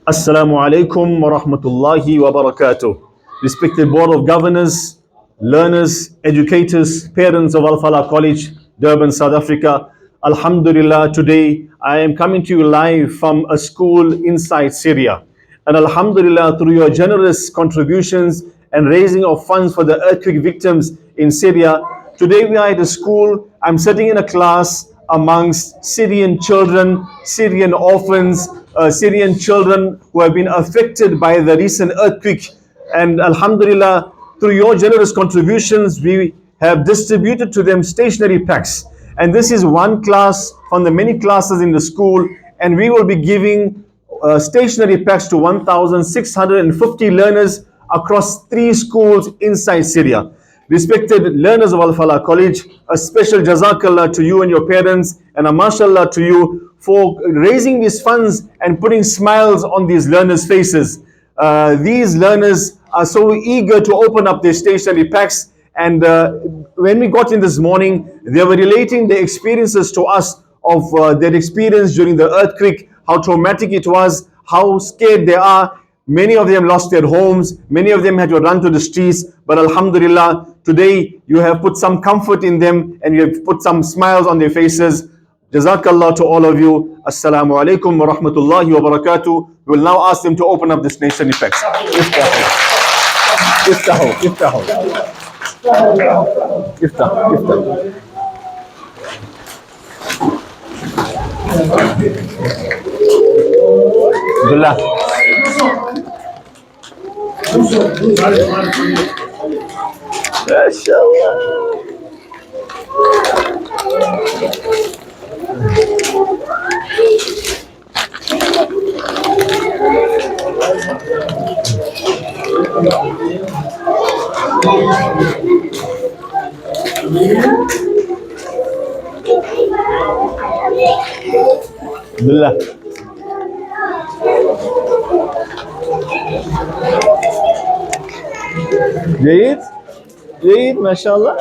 Assalamu alaikum wa rahmatullahi wa barakatuh. Respected Board of Governors, learners, educators, parents of Al-Falaah College, Durban, South Africa. Alhamdulillah, today I am coming to you live from a school inside Syria. And Alhamdulillah, through your generous contributions and raising of funds for the earthquake victims in Syria, today we are at a school. I'm sitting in a class amongst Syrian children, Syrian orphans, Syrian children who have been affected by the recent earthquake. And Alhamdulillah, through your generous contributions, we have distributed to them stationery packs. And this is one class from the many classes in the school, and we will be giving stationery packs to 1,650 learners across 3 schools inside Syria. Respected learners of Al-Falaah College, a special jazakallah to you and your parents, and a mashallah to you for raising these funds and putting smiles on these learners' faces. These learners are so eager to open up their stationery packs, and when we got in this morning, they were relating their experiences to us of their experience during the earthquake, how traumatic it was, how scared they are. Many of them lost their homes, many of them had to run to the streets, but Alhamdulillah, today you have put some comfort in them and you have put some smiles on their faces. Jazakallah to all of you. Assalamu alaikum wa rahmatullahi wa barakatuh. We will now ask them to open up this nation effects. Iftahu, iftahu, iftahu, iftahu. Abdullah. MashaAllah. Abdullah. جيد جيد ما شاء الله.